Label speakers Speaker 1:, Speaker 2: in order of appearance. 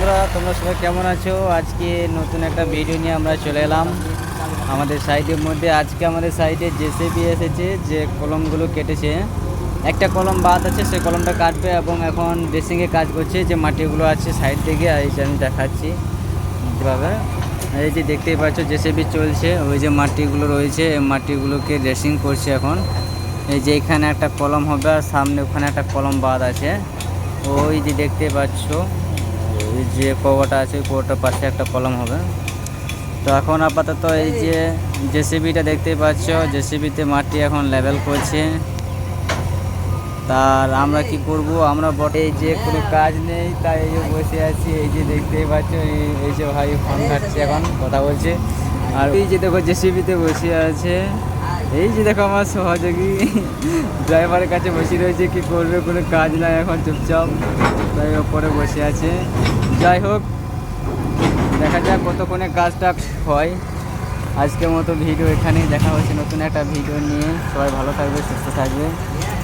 Speaker 1: বন্ধুরা, তোমরা সবাই কেমন আছো? আজকে নতুন একটা ভিডিও নিয়ে আমরা চলে এলাম আমাদের সাইডের মধ্যে। আজকে আমাদের সাইডে জেসিবি এসেছে, যে কলমগুলো কেটেছে, একটা কলম বাদ আছে, সেই কলমটা কাটবে এবং এখন ড্রেসিংয়ে কাজ করছে। যে মাটিগুলো আছে সাইড থেকে, এই যে আমি দেখাচ্ছি কীভাবে। এই যে দেখতেই পাচ্ছ জেসিবি চলছে, ওই যে মাটিগুলো রয়েছে, এই মাটিগুলোকে ড্রেসিং করছে এখন। এই যে এখানে একটা কলম হবে আর সামনে ওখানে একটা কলম বাদ আছে, ওই যে দেখতে পাচ্ছ এই যে কভারটা আছে, কভারটার পাশে একটা কলম হবে। তো এখন আপাতত এই যে জেসিবিটা দেখতেই পাচ্ছ, জেসিবিতে মাটি এখন লেভেল করছে। তার আমরা কি করব, আমরা বটে এই যে কোনো কাজ নেই তাই এই যে বসে আছি। এই যে দেখতেই পাচ্ছ এই যে ভাই ফোন ঘাটছে, এখন কথা বলছে। আর এই যে দেখো জেসিবিতে বসে আছে, এই যে দেখো আমার সহযোগী ড্রাইভারের কাছে বসে রয়েছে, কি করবে, কোনো কাজ নাই এখন, চুপচাপ তাই ওপরে বসে আছে। যাই হোক, দেখা যাক কতক্ষণে কাজটা হয়। আজকের মতো ভিডিও এখানেই, দেখা হচ্ছে নতুন একটা ভিডিও নিয়ে। সবাই ভালো থাকবে, সুস্থ থাকবে।